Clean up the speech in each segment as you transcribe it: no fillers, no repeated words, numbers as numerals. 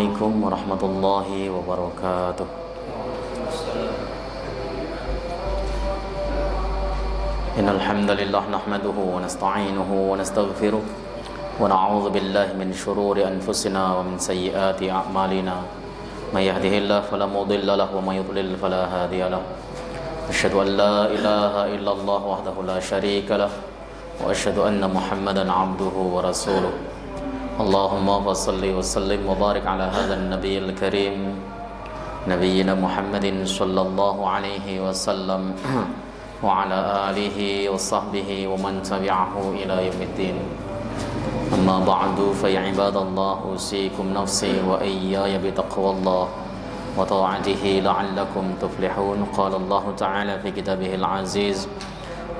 Assalamualaikum warahmatullahi wabarakatuh. Innal hamdalillah nahmaduhu wa nasta'inuhu wa nastaghfiruh wa na'udzu billahi min shururi anfusina wa min sayyiati a'malina. May yahdihillahu fala mudilla lahu wa may yudlil fala hadiya lahu. Asyhadu an la ilaha illallah wahdahu la syarika lahu wa asyhadu anna Muhammadan 'abduhu wa rasuluh. Allahumma salli wa sallim wa barik ala hadzal nabiyil karim nabiyyina Muhammadin sallallahu alaihi wasallam wa ala alihi wa sahbihi wa man tabi'ahu ila yaumiddin. Amma ba'du fa ya ibadallah usikum nafsi wa iyaya bi taqwallah wa ta'atihi la'allakum tuflihun. Qala Allah ta'ala fi kitabihil aziz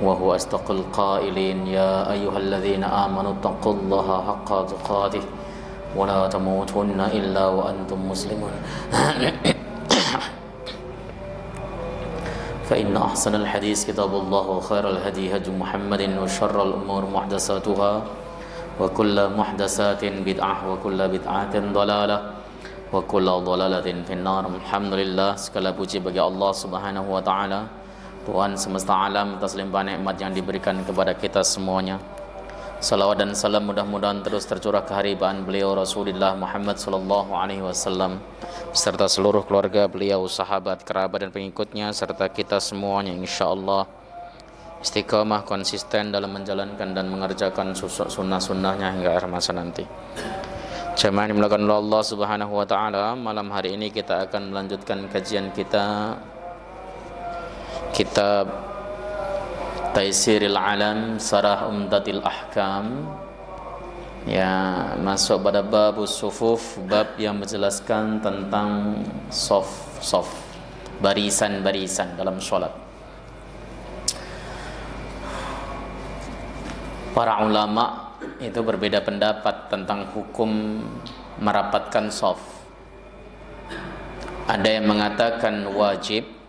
wa huwa astaqul qailin ya ayyuhalladzina amanu taqullaha haqqa tuqatih wa la tamutunna illa wa antum muslimun. Fa inna ahsanal hadis kitabullah wa khairal hadi hadi Muhammadin wa syarrul umur muhdatsatuha wa kullu muhdatsatin bid'ah wa kullu bid'atin dhalalah wa kullu dhalalatin finnar. Alhamdulillah, segala puji bagi Allah Subhanahu wa taala, Tuhan semesta alam, atas limpahan nikmat yang diberikan kepada kita semuanya. Salawat dan salam mudah-mudahan terus tercurah ke haribaan beliau Rasulullah Muhammad sallallahu alaihi wasallam serta seluruh keluarga beliau, sahabat, kerabat dan pengikutnya serta kita semuanya insyaallah istiqamah konsisten dalam menjalankan dan mengerjakan sunnah-sunnahnya hingga akhir masa nanti. Jemaah yang dimuliakan oleh Allah Subhanahu wa taala, malam hari ini kita akan melanjutkan kajian kita kitab Taisiril Alam Sarah Umdatil Ahkam, ya, masuk pada babus sufuf, bab yang menjelaskan tentang sof, barisan-barisan dalam sholat. Para ulama itu berbeda pendapat tentang hukum merapatkan sof. Ada yang mengatakan wajib,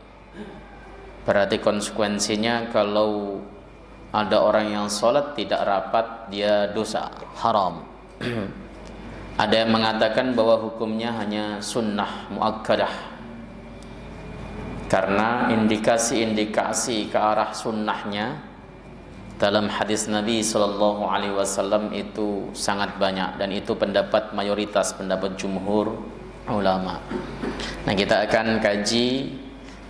berarti konsekuensinya kalau ada orang yang sholat tidak rapat dia dosa, haram. Ada yang mengatakan bahwa hukumnya hanya sunnah muakkadah, karena indikasi-indikasi ke arah sunnahnya dalam hadis Nabi Sallallahu Alaihi Wasallam itu sangat banyak, dan itu pendapat mayoritas, pendapat jumhur ulama. Nah, kita akan kaji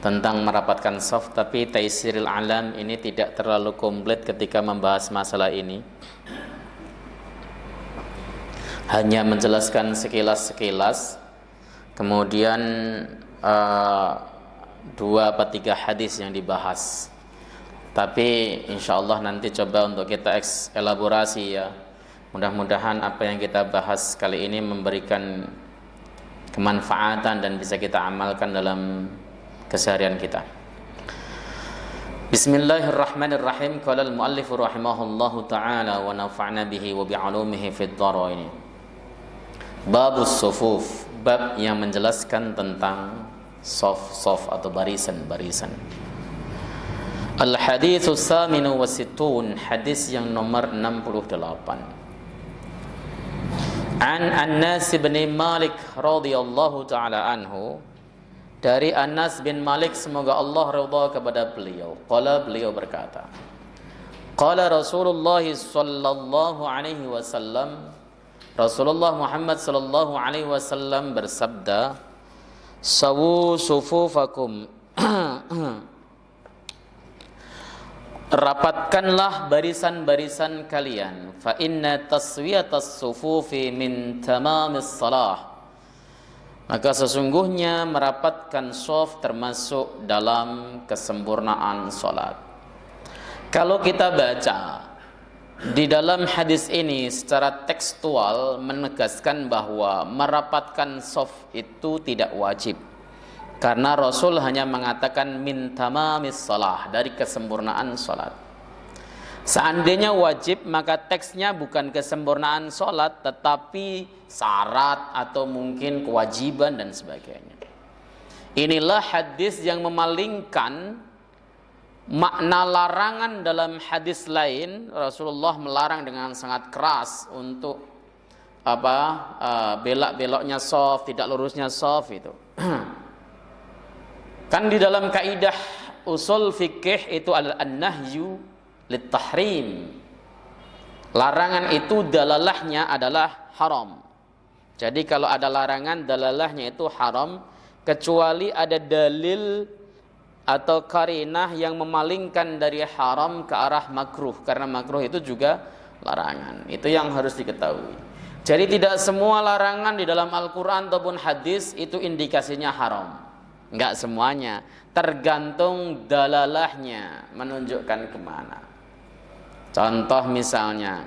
tentang merapatkan saf, tapi Taisiril Alam ini tidak terlalu komplit ketika membahas masalah ini. Hanya menjelaskan sekilas-sekilas, kemudian 2 atau 3 hadis yang dibahas. Tapi insyaallah nanti coba untuk kita elaborasi ya. Mudah-mudahan apa yang kita bahas kali ini memberikan kemanfaatan dan bisa kita amalkan dalam keseharian kita. Bismillahirrahmanirrahim. Qala al-muallif rahimahullahu taala wa nafa'na bihi wa bi'ulumihi fid dharain. Babus sufuf, bab yang menjelaskan tentang sof atau barisan-barisan. Al-haditsus saminu wa sittun, hadis yang nomor 68. An Anas bin Malik radhiyallahu taala anhu, dari Anas bin Malik, semoga Allah ridha kepada beliau. Qala, beliau berkata, qala Rasulullah sallallahu alaihi wasallam, Rasulullah Muhammad sallallahu alaihi wasallam bersabda, sawu sufufakum, rapatkanlah barisan-barisan kalian, fa inna taswiyatas sufufi min tamamis salah, maka sesungguhnya merapatkan shaf termasuk dalam kesempurnaan sholat. Kalau kita baca di dalam hadis ini secara tekstual menegaskan bahwa merapatkan shaf itu tidak wajib, karena Rasul hanya mengatakan min tamamis shalah, dari kesempurnaan sholat. Seandainya wajib, maka teksnya bukan kesempurnaan sholat, tetapi syarat atau mungkin kewajiban dan sebagainya. Inilah hadis yang memalingkan makna larangan dalam hadis lain. Rasulullah melarang dengan sangat keras untuk belak-beloknya shaf, tidak lurusnya shaf itu. Kan di dalam kaidah usul fikih itu an-nahyu lit-tahrim. Larangan itu dalalahnya adalah haram. Jadi kalau ada larangan dalalahnya itu haram, kecuali ada dalil atau karinah yang memalingkan dari haram ke arah makruh, karena makruh itu juga larangan. Itu yang harus diketahui. Jadi tidak semua larangan di dalam Al-Quran ataupun hadis itu indikasinya haram. Enggak semuanya, tergantung dalalahnya menunjukkan kemana. Contoh misalnya,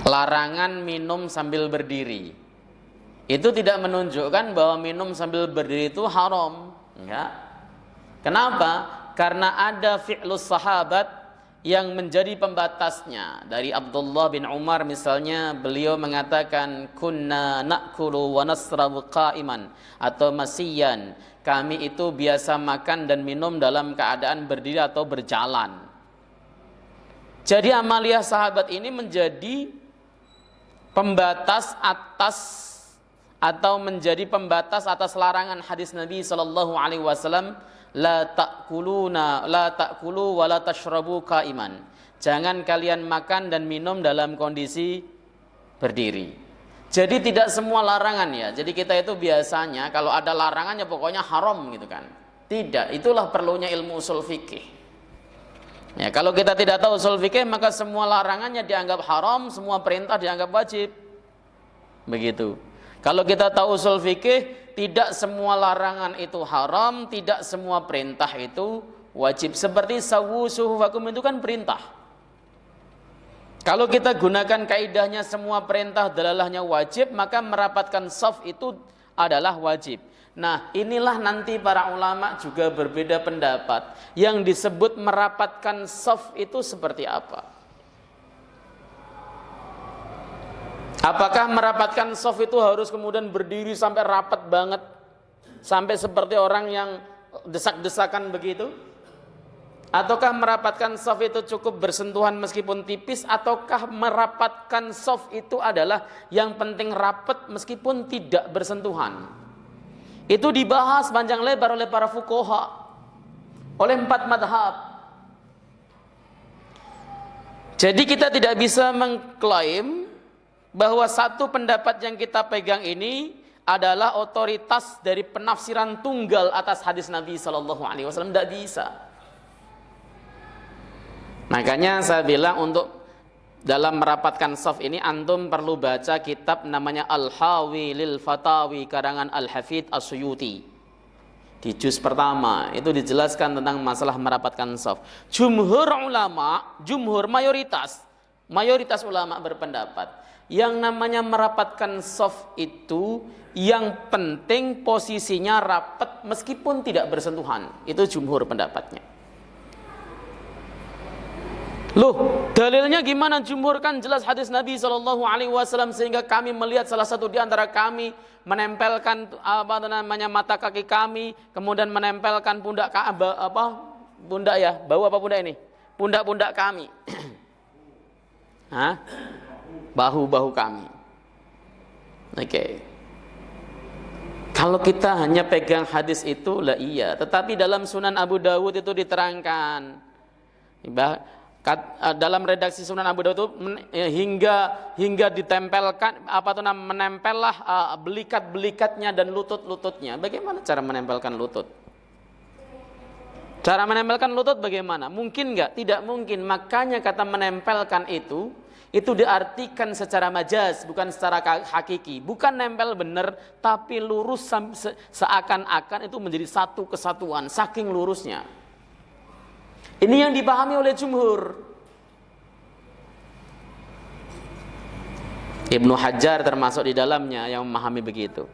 larangan minum sambil berdiri, itu tidak menunjukkan bahwa minum sambil berdiri itu haram. Enggak. Kenapa? Karena ada fi'lus sahabat yang menjadi pembatasnya. Dari Abdullah bin Umar misalnya, beliau mengatakan kunna na'kulu wa nasrabu qa'iman atau masiyan. Kami itu biasa makan dan minum dalam keadaan berdiri atau berjalan. Jadi amaliyah sahabat ini menjadi pembatas atas atau menjadi pembatas atas larangan hadis Nabi sallallahu alaihi wasallam, la ta'kulu wa la tashrabu qa'iman. Jangan kalian makan dan minum dalam kondisi berdiri. Jadi tidak semua larangan ya. Jadi kita itu biasanya kalau ada larangannya pokoknya haram gitu kan. Tidak, itulah perlunya ilmu usul fikih. Ya, kalau kita tidak tahu usul fikih maka semua larangannya dianggap haram, semua perintah dianggap wajib. Begitu. Kalau kita tahu usul fikih, tidak semua larangan itu haram, tidak semua perintah itu wajib. Seperti sawu suhufakum itu kan perintah. Kalau kita gunakan kaidahnya semua perintah dalalahnya wajib, maka merapatkan shaf itu adalah wajib. Nah, inilah nanti para ulama juga berbeda pendapat. Yang disebut merapatkan shaf itu seperti apa? Apakah merapatkan shaf itu harus kemudian berdiri sampai rapat banget, sampai seperti orang yang desak-desakan begitu? Ataukah merapatkan shaf itu cukup bersentuhan meskipun tipis? Ataukah merapatkan shaf itu adalah yang penting rapat meskipun tidak bersentuhan? Itu dibahas panjang lebar oleh para fuqaha, oleh 4 madhab. Jadi kita tidak bisa mengklaim bahwa satu pendapat yang kita pegang ini adalah otoritas dari penafsiran tunggal atas hadis Nabi Sallallahu Alaihi Wasallam. Tidak bisa. Makanya saya bilang untuk dalam merapatkan shaf ini antum perlu baca kitab namanya Al-Hawi lil Fatawi karangan Al-Hafidh As-Suyuti. Di juz pertama itu dijelaskan tentang masalah merapatkan shaf. Jumhur ulama, mayoritas ulama berpendapat yang namanya merapatkan shaf itu yang penting posisinya rapat meskipun tidak bersentuhan. Itu jumhur pendapatnya. Loh, dalilnya gimana jumhur? Kan jelas hadis Nabi SAW, sehingga kami melihat salah satu di antara kami menempelkan mata kaki kami, kemudian menempelkan pundak pundak kami. Hah? Bahu-bahu kami. Oke. Kalau kita hanya pegang hadis itu lah iya, tetapi dalam Sunan Abu Dawud itu diterangkan. Dalam redaksi Sunan Abu Dawud itu hingga ditempelkan menempellah belikat-belikatnya dan lutut-lututnya. Bagaimana cara menempelkan lutut? Cara menempelkan lutut bagaimana? Mungkin enggak? Tidak mungkin. Makanya kata menempelkan itu diartikan secara majaz, bukan secara hakiki. Bukan nempel benar, tapi lurus seakan-akan itu menjadi satu kesatuan, saking lurusnya. Ini yang dipahami oleh jumhur. Ibnu Hajar termasuk di dalamnya yang memahami begitu.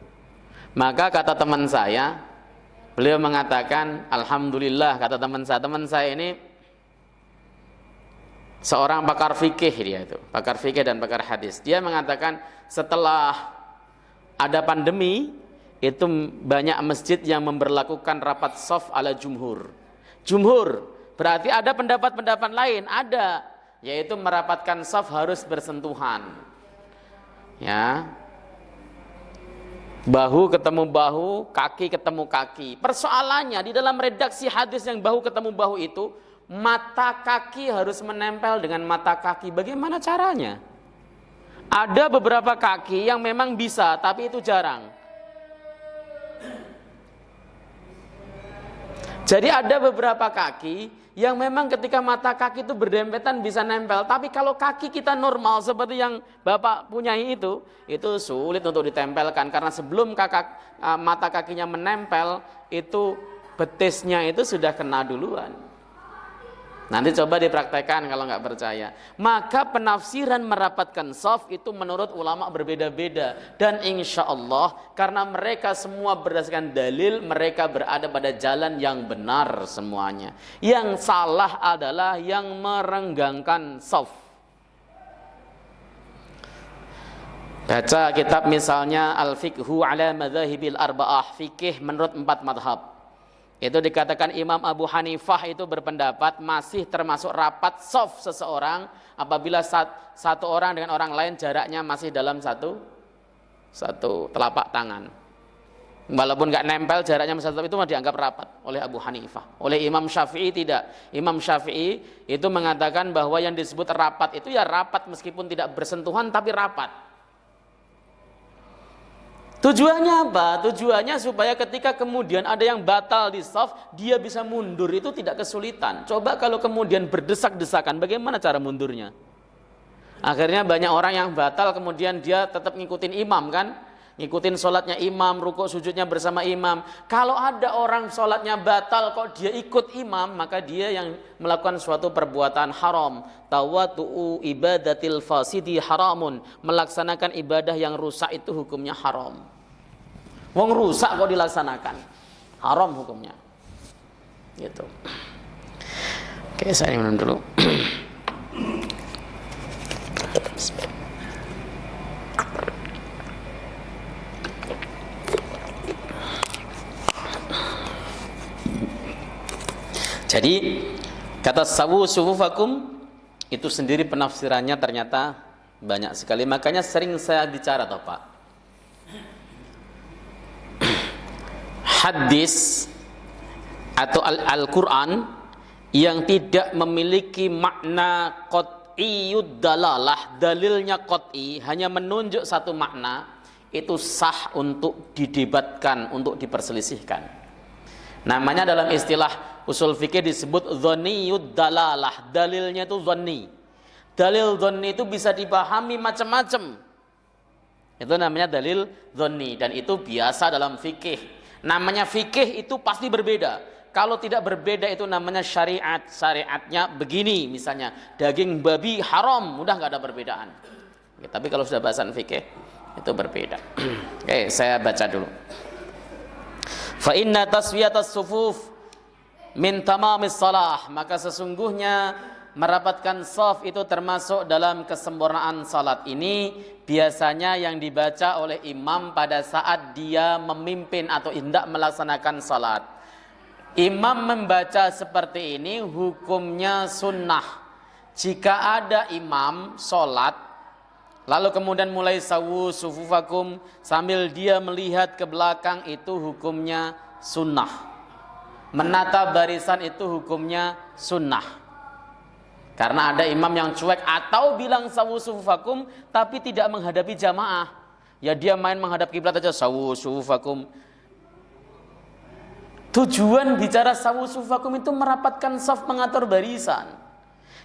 Maka kata teman saya, beliau mengatakan, alhamdulillah, kata teman saya ini seorang pakar fikih, dia itu pakar fikih dan pakar hadis. Dia mengatakan setelah ada pandemi itu banyak masjid yang memberlakukan rapat shaf ala jumhur. Jumhur berarti ada pendapat-pendapat lain, ada. yaitu merapatkan shaf harus bersentuhan. Ya. Bahu ketemu bahu, kaki ketemu kaki. Persoalannya di dalam redaksi hadis yang bahu ketemu bahu itu, mata kaki harus menempel dengan mata kaki. Bagaimana caranya? Ada beberapa kaki yang memang bisa, tapi itu jarang. Jadi ada beberapa kaki yang memang ketika mata kaki itu berdempetan bisa nempel. Tapi kalau kaki kita normal seperti yang Bapak punyai itu sulit untuk ditempelkan. Karena sebelum mata kakinya menempel, itu betisnya itu sudah kena duluan. Nanti coba dipraktekkan kalau nggak percaya. Maka penafsiran merapatkan shaf itu menurut ulama berbeda-beda. Dan insya Allah karena mereka semua berdasarkan dalil, mereka berada pada jalan yang benar semuanya. Yang salah adalah yang merenggangkan shaf. Baca kitab misalnya Al-Fiqhu ala Madzahibil Arba'ah, fikih menurut 4 madhab. Itu dikatakan Imam Abu Hanifah itu berpendapat masih termasuk rapat shaf seseorang apabila satu orang dengan orang lain jaraknya masih dalam satu telapak tangan. Walaupun nggak nempel jaraknya masih itu masih dianggap rapat oleh Abu Hanifah. Oleh Imam Syafi'i tidak. Imam Syafi'i itu mengatakan bahwa yang disebut rapat itu ya rapat meskipun tidak bersentuhan tapi rapat. Tujuannya apa? Tujuannya supaya ketika kemudian ada yang batal di shaf, dia bisa mundur, itu tidak kesulitan. Coba kalau kemudian berdesak-desakan, bagaimana cara mundurnya? Akhirnya banyak orang yang batal, kemudian dia tetap ngikutin imam kan? Ngikutin sholatnya imam, rukuk sujudnya bersama imam. Kalau ada orang sholatnya batal kok dia ikut imam, maka dia yang melakukan suatu perbuatan haram. Tawatu'u ibadatil fasidi haramun. Melaksanakan ibadah yang rusak itu hukumnya haram. Wong rusak kok dilaksanakan, haram hukumnya. Gitu. Oke, saya minum dulu. Jadi kata sawu sufufakum itu sendiri penafsirannya ternyata banyak sekali. Makanya sering saya bicara toh Pak. Hadis atau Al-Quran yang tidak memiliki makna qat'iyud dalalah, dalilnya qat'i, hanya menunjuk satu makna, itu sah untuk didebatkan, untuk diperselisihkan. Namanya dalam istilah usul fikih disebut dhanniyud dalalah, dalilnya itu dhanni. Dalil dhanni itu bisa dipahami macam-macam. Itu namanya dalil dhanni dan itu biasa dalam fikih. Namanya fikih itu pasti berbeda. Kalau tidak berbeda itu namanya syariat. Syariatnya begini misalnya, daging babi haram, mudah nggak ada perbedaan. Oke, tapi kalau sudah bahasan fikih itu berbeda. Oke, saya baca dulu. Fa inna taswiyatas sufuf min tamamis salah, maka sesungguhnya merapatkan shaf itu termasuk dalam kesempurnaan salat. Ini biasanya yang dibaca oleh imam pada saat dia memimpin atau hendak melaksanakan salat. Imam membaca seperti ini hukumnya sunnah. Jika ada imam salat lalu kemudian mulai sawu sufufakum sambil dia melihat ke belakang, itu hukumnya sunnah. Menata barisan itu hukumnya sunnah. Karena ada imam yang cuek atau bilang sawu sufufakum tapi tidak menghadapi jamaah. Ya dia main menghadap kiblat aja, sawu sufufakum. Tujuan bicara sawu sufufakum itu merapatkan shaf, mengatur barisan.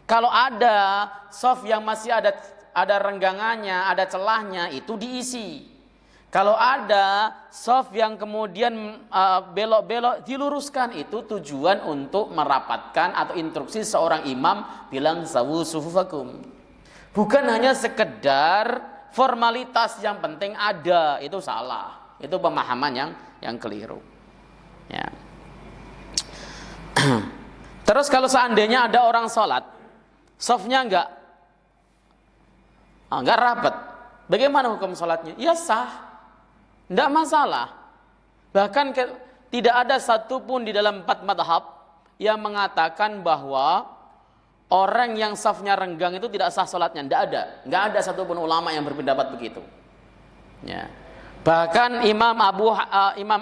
Kalau ada shaf yang masih ada renggangannya, ada celahnya, itu diisi. Kalau ada shaf yang kemudian belok-belok, diluruskan. Itu tujuan untuk merapatkan atau instruksi seorang imam bilang sawu sufufakum. Bukan hanya sekedar formalitas yang penting ada, itu salah. Itu pemahaman yang keliru. Ya. Terus kalau seandainya ada orang sholat, shafnya enggak rapat, bagaimana hukum sholatnya? Ya sah. Tidak masalah. Bahkan tidak ada satupun di dalam 4 madhab yang mengatakan bahwa orang yang safnya renggang itu tidak sah sholatnya. Nggak ada satupun ulama yang berpendapat begitu. Ya. Bahkan Imam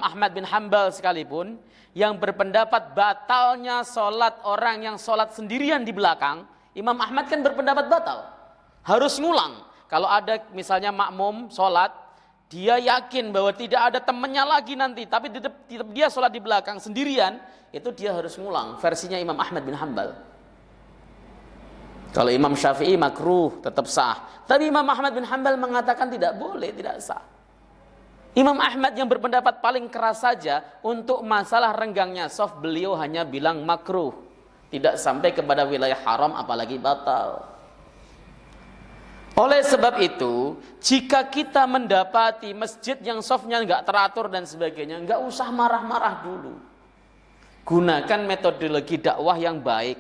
Ahmad bin Hanbal sekalipun yang berpendapat batalnya sholat orang yang sholat sendirian di belakang, Imam Ahmad kan berpendapat batal, harus ngulang. Kalau ada misalnya makmum sholat, dia yakin bahwa tidak ada temannya lagi nanti, tapi dia sholat di belakang sendirian, itu dia harus ngulang. Versinya Imam Ahmad bin Hanbal. Kalau Imam Syafi'i makruh, tetap sah. Tapi Imam Ahmad bin Hanbal mengatakan tidak boleh, tidak sah. Imam Ahmad yang berpendapat paling keras saja untuk masalah renggangnya shaf, beliau hanya bilang makruh, tidak sampai kepada wilayah haram apalagi batal. Oleh sebab itu, jika kita mendapati masjid yang shafnya nggak teratur dan sebagainya, nggak usah marah-marah dulu. Gunakan metodologi dakwah yang baik.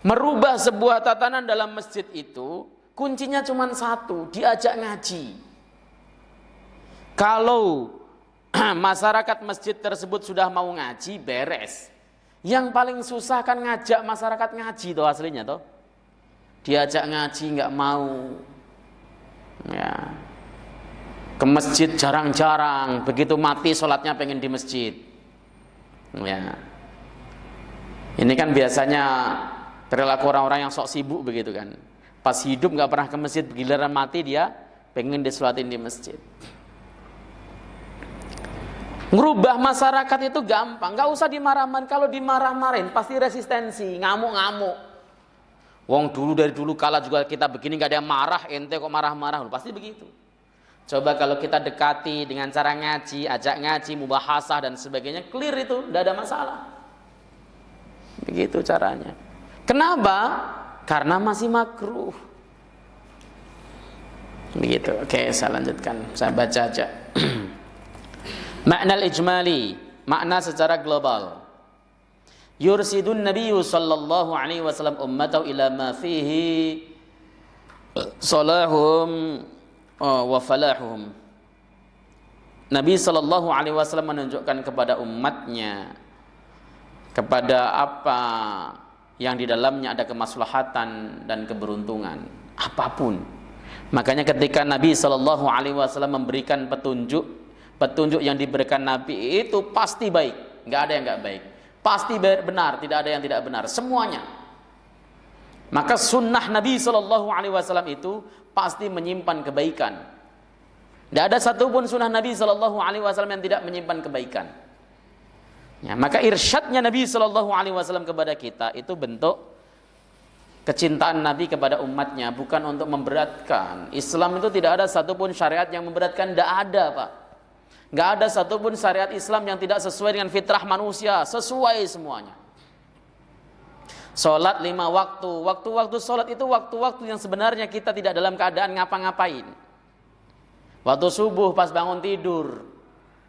Merubah sebuah tatanan dalam masjid itu kuncinya cuma satu, diajak ngaji. Kalau masyarakat masjid tersebut sudah mau ngaji, beres. Yang paling susah kan ngajak masyarakat ngaji toh aslinya toh. Diajak ngaji nggak mau. Ya. Ke masjid jarang-jarang, begitu mati sholatnya pengen di masjid. Ya. Ini kan biasanya perilaku orang-orang yang sok sibuk begitu kan. Pas hidup nggak pernah ke masjid, giliran mati dia pengen disolatin di masjid. Ngerubah masyarakat itu gampang, nggak usah dimarah-marahin. Kalau dimarah-marahin pasti resistensi, ngamuk-ngamuk. Wong dari dulu kala juga kita begini nggak ada yang marah, ente kok marah-marah, pasti begitu. Coba kalau kita dekati dengan cara ngaji, ajak ngaji, mubahasah dan sebagainya, clear itu, nggak ada masalah. Begitu caranya. Kenapa? Karena masih makruh. Begitu. Oke, saya lanjutkan. Saya baca aja. Makna al-ijmali, makna secara global. Yursidun Nabiyyu sallallahu alaihi wasallam ummatahu ila ma fihi salahum wa falahuhum. Nabi sallallahu alaihi wasallam menunjukkan kepada umatnya kepada apa yang di dalamnya ada kemaslahatan dan keberuntungan, apapun. Makanya ketika Nabi sallallahu alaihi wasallam memberikan petunjuk yang diberikan Nabi itu pasti baik, nggak ada yang nggak baik, pasti benar, tidak ada yang tidak benar, semuanya. Maka sunnah Nabi SAW itu pasti menyimpan kebaikan. Tidak ada satupun sunnah Nabi SAW yang tidak menyimpan kebaikan. Ya, maka irsyadnya Nabi SAW kepada kita itu bentuk kecintaan Nabi kepada umatnya, bukan untuk memberatkan. Islam itu tidak ada satupun syariat yang memberatkan, tidak ada Pak. Nggak ada satupun syariat Islam yang tidak sesuai dengan fitrah manusia, sesuai semuanya. Sholat 5 waktu, waktu-waktu sholat itu waktu-waktu yang sebenarnya kita tidak dalam keadaan ngapa-ngapain. Waktu subuh pas bangun tidur,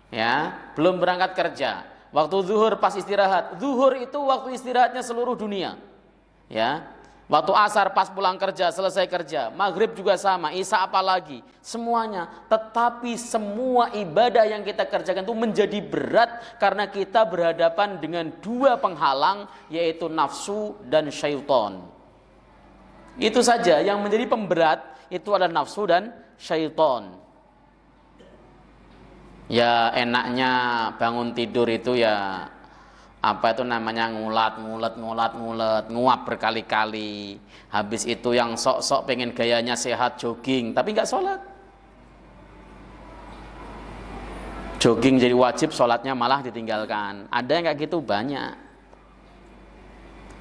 ya, belum berangkat kerja. Waktu zuhur pas istirahat, zuhur itu waktu istirahatnya seluruh dunia, ya. Waktu asar pas pulang kerja, selesai kerja. Maghrib juga sama, isya apalagi. Semuanya. Tetapi semua ibadah yang kita kerjakan itu menjadi berat karena kita berhadapan dengan dua penghalang, yaitu nafsu dan syaitan. Itu saja yang menjadi pemberat, itu adalah nafsu dan syaitan. Ya enaknya bangun tidur itu ya apa itu namanya ngulat, nguap berkali-kali. Habis itu yang sok-sok pengen gayanya sehat, jogging, tapi nggak sholat. Jogging jadi wajib, sholatnya malah ditinggalkan. Ada yang kayak gitu banyak.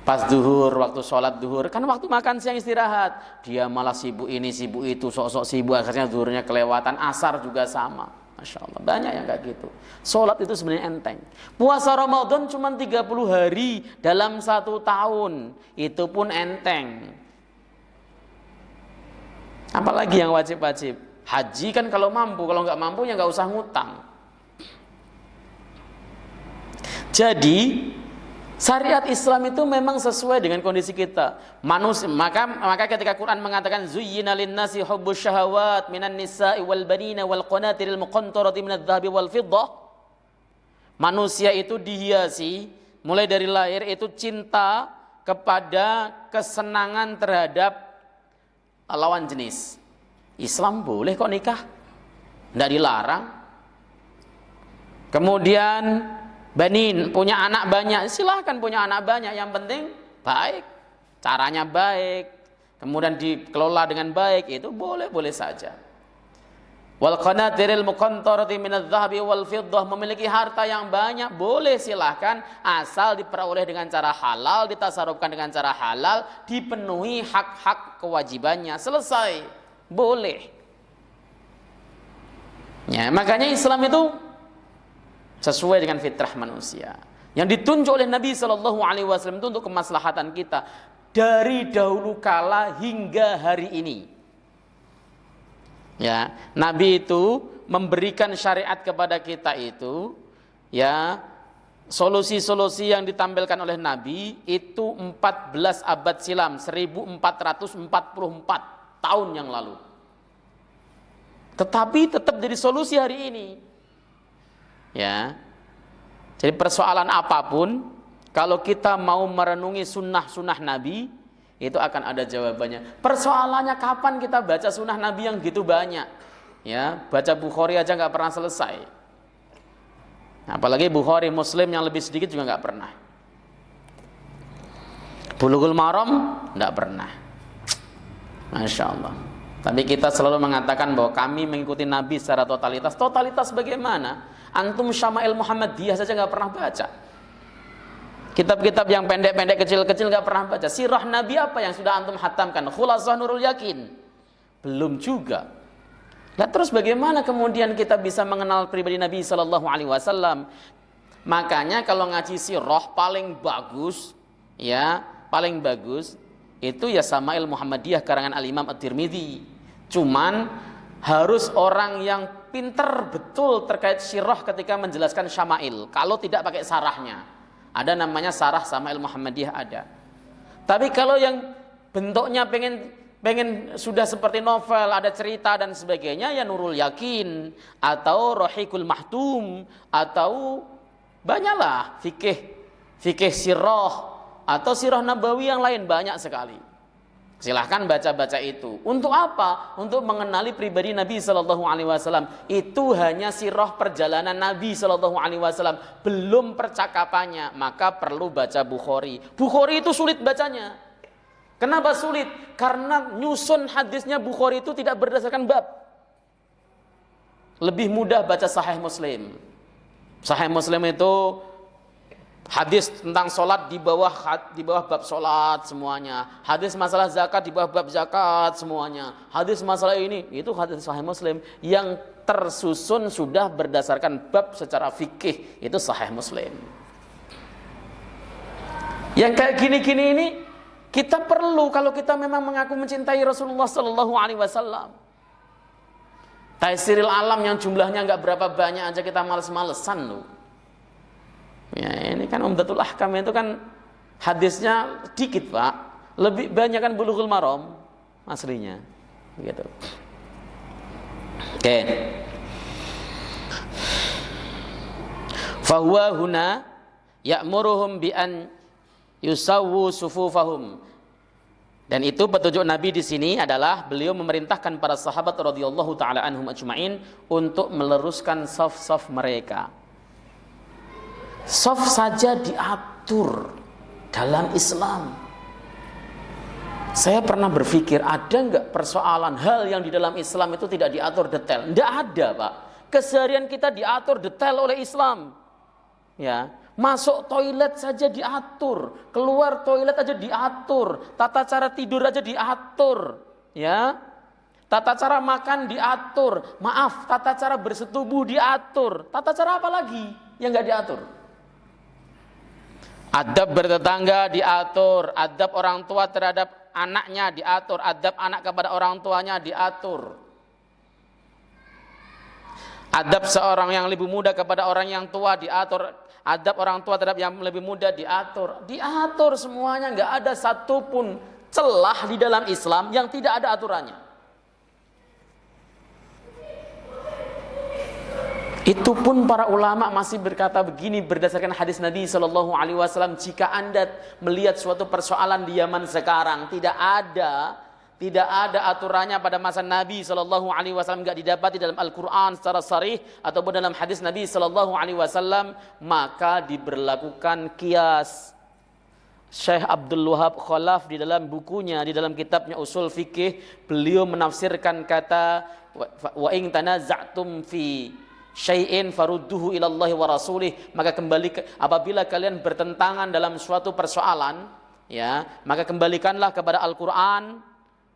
Pas zuhur, waktu sholat zuhur, kan waktu makan siang istirahat, dia malah sibuk ini, sibuk itu, sok-sok sibuk, akhirnya zuhurnya kelewatan. Asar juga sama. Masya Allah, banyak yang kayak gitu. Sholat itu sebenarnya enteng. Puasa Ramadan cuma 30 hari dalam 1 tahun, itu pun enteng. Apalagi yang wajib-wajib. Haji kan kalau mampu, kalau nggak mampu ya nggak usah ngutang. Jadi syariat Islam itu memang sesuai dengan kondisi kita. Maka ketika Quran mengatakan zuyyina lin-nasi hubbus syahawat minan nisa'i wal banina wal qanatiril muqantarati minadh dhahabi wal fiddah. Manusia itu dihiasi mulai dari lahir itu cinta kepada kesenangan terhadap lawan jenis. Islam boleh kok nikah, tidak dilarang. Kemudian banin, punya anak banyak, silahkan punya anak banyak, yang penting baik, caranya baik, kemudian dikelola dengan baik, itu boleh-boleh saja. Wal qanatiril muqantarati minadz-dzahabi wal fiddah, memiliki harta yang banyak boleh, silahkan, asal diperoleh dengan cara halal, ditasarrufkan dengan cara halal, dipenuhi hak-hak kewajibannya, selesai, boleh. Ya, makanya Islam itu sesuai dengan fitrah manusia. Yang ditunjuk oleh Nabi SAW itu untuk kemaslahatan kita dari dahulu kala hingga hari ini. Ya, Nabi itu memberikan syariat kepada kita itu, ya, solusi-solusi yang ditampilkan oleh Nabi itu 14 abad silam, 1444 tahun yang lalu. Tetapi tetap jadi solusi hari ini. Ya. Jadi persoalan apapun, kalau kita mau merenungi sunnah-sunnah Nabi, itu akan ada jawabannya. Persoalannya kapan kita baca sunnah Nabi yang gitu banyak? Ya, baca Bukhari aja nggak pernah selesai. Apalagi Bukhari, Muslim yang lebih sedikit juga nggak pernah. Bulughul Maram nggak pernah. Masya Allah. Tapi kita selalu mengatakan bahwa kami mengikuti Nabi secara totalitas. Totalitas bagaimana? Antum Syama'il Muhammadiyah saja nggak pernah baca. Kitab-kitab yang pendek-pendek, kecil-kecil nggak pernah baca. Sirah Nabi apa yang sudah antum hatamkan? Khulasah Nurul Yakin. Belum juga. Nah, terus bagaimana kemudian kita bisa mengenal pribadi Nabi SAW? Makanya kalau ngaji sirah paling bagus, ya paling bagus itu ya Syama'il Muhammadiyah karangan Al-Imam At-Tirmidzi. Cuman harus orang yang pinter betul terkait sirah ketika menjelaskan Syama'il. Kalau tidak pakai sarahnya. Ada namanya sarah Syama'il Muhammadiyah ada. Tapi kalau yang bentuknya pengen sudah seperti novel, ada cerita dan sebagainya, ya Nurul Yakin atau Rahiqul Mahtum atau banyaklah fikih sirah atau sirah Nabawi yang lain, banyak sekali. Silahkan baca-baca itu. Untuk apa? Untuk mengenali pribadi Nabi SAW. Itu hanya sirah perjalanan Nabi SAW, belum percakapannya. Maka perlu baca Bukhari. Bukhari itu sulit bacanya. Kenapa sulit? Karena nyusun hadisnya Bukhari itu tidak berdasarkan bab. Lebih mudah baca Sahih Muslim. Sahih Muslim itu hadis tentang sholat di bawah bab sholat semuanya. Hadis masalah zakat di bawah bab zakat semuanya. Hadis masalah ini, itu hadis Sahih Muslim yang tersusun sudah berdasarkan bab secara fikih, itu Sahih Muslim. Yang kayak gini-gini ini kita perlu kalau kita memang mengaku mencintai Rasulullah SAW. Taisiril Alam yang jumlahnya nggak berapa banyak aja kita males-malesan loh. Ya, ini kan Umdatul Ahkam itu kan hadisnya dikit Pak, lebih banyak kan Bulughul Maram aslinya, begitu. Oke. Fahuwa huna ya'muruhum bi an yusawwu sufufahum. Dan itu petunjuk Nabi di sini adalah beliau memerintahkan para sahabat radhiyallahu taala anhum ajmain untuk meluruskan saf-saf mereka. Saf saja diatur dalam Islam. Saya pernah berpikir, ada nggak persoalan hal yang di dalam Islam itu tidak diatur detail? Nggak ada Pak. Keseharian kita diatur detail oleh Islam. Ya, masuk toilet saja diatur, keluar toilet aja diatur, tata cara tidur aja diatur, ya, tata cara makan diatur, maaf, tata cara bersetubuh diatur, tata cara apa lagi yang nggak diatur? Adab bertetangga diatur, adab orang tua terhadap anaknya diatur, adab anak kepada orang tuanya diatur, adab seorang yang lebih muda kepada orang yang tua diatur, adab orang tua terhadap yang lebih muda diatur semuanya. Nggak ada satupun celah di dalam Islam yang tidak ada aturannya. Itu pun para ulama masih berkata begini berdasarkan hadis Nabi Shallallahu Alaihi Wasallam, jika Anda melihat suatu persoalan di zaman sekarang tidak ada aturannya pada masa Nabi Shallallahu Alaihi Wasallam, nggak didapati dalam Al-Quran secara sharih ataupun dalam hadis Nabi Shallallahu Alaihi Wasallam, maka diberlakukan qiyas. Syekh Abdul Wahab Khalaf di dalam bukunya, di dalam kitabnya Usul Fikih, beliau menafsirkan kata wa in tanaza'tum fi syai'in farudduhu ilallahi wa rasulih, maka apabila kalian bertentangan dalam suatu persoalan, ya, maka kembalikanlah kepada Al-Qur'an,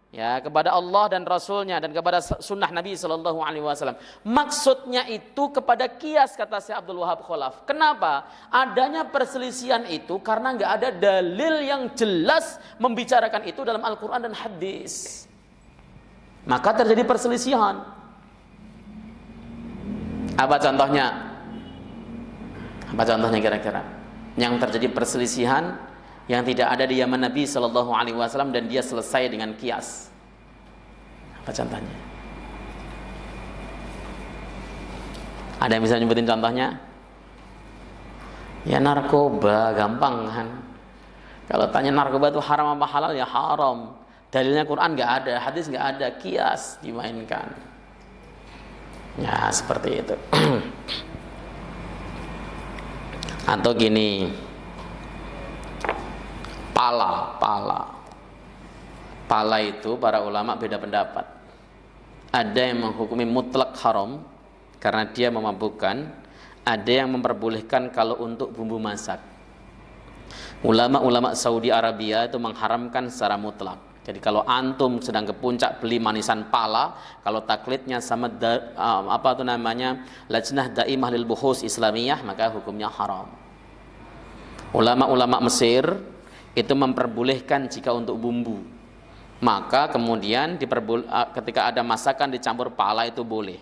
ya, kepada Allah dan Rasulnya, dan kepada sunnah Nabi Sallallahu Alaihi Wasallam. Maksudnya itu kepada kias, kata Syekh Abdul Wahab Khalaf. Kenapa? Adanya perselisihan itu karena nggak ada dalil yang jelas membicarakan itu dalam Al-Quran dan hadis. Maka terjadi perselisihan. Apa contohnya? Apa contohnya kira-kira? Yang terjadi perselisihan yang tidak ada di zaman Nabi Sallallahu Alaihi Wasallam dan dia selesai dengan kias. Apa contohnya? Ada yang bisa nyebutin contohnya? Ya narkoba, gampang kan? Kalau tanya narkoba itu haram apa halal, ya haram. Dalilnya Quran nggak ada, hadis nggak ada, kias dimainkan. Ya seperti itu. Atau gini. Pala itu para ulama beda pendapat. Ada yang menghukumi mutlak haram karena dia memabukkan, ada yang memperbolehkan kalau untuk bumbu masak. Ulama-ulama Saudi Arabia itu mengharamkan secara mutlak. Jadi kalau antum sedang ke puncak beli manisan pala, kalau taklidnya sama Lajnah Daimah lil Buhus Islamiyah, maka hukumnya haram. Ulama-ulama Mesir itu memperbolehkan jika untuk bumbu, maka kemudian ketika ada masakan dicampur pala itu boleh.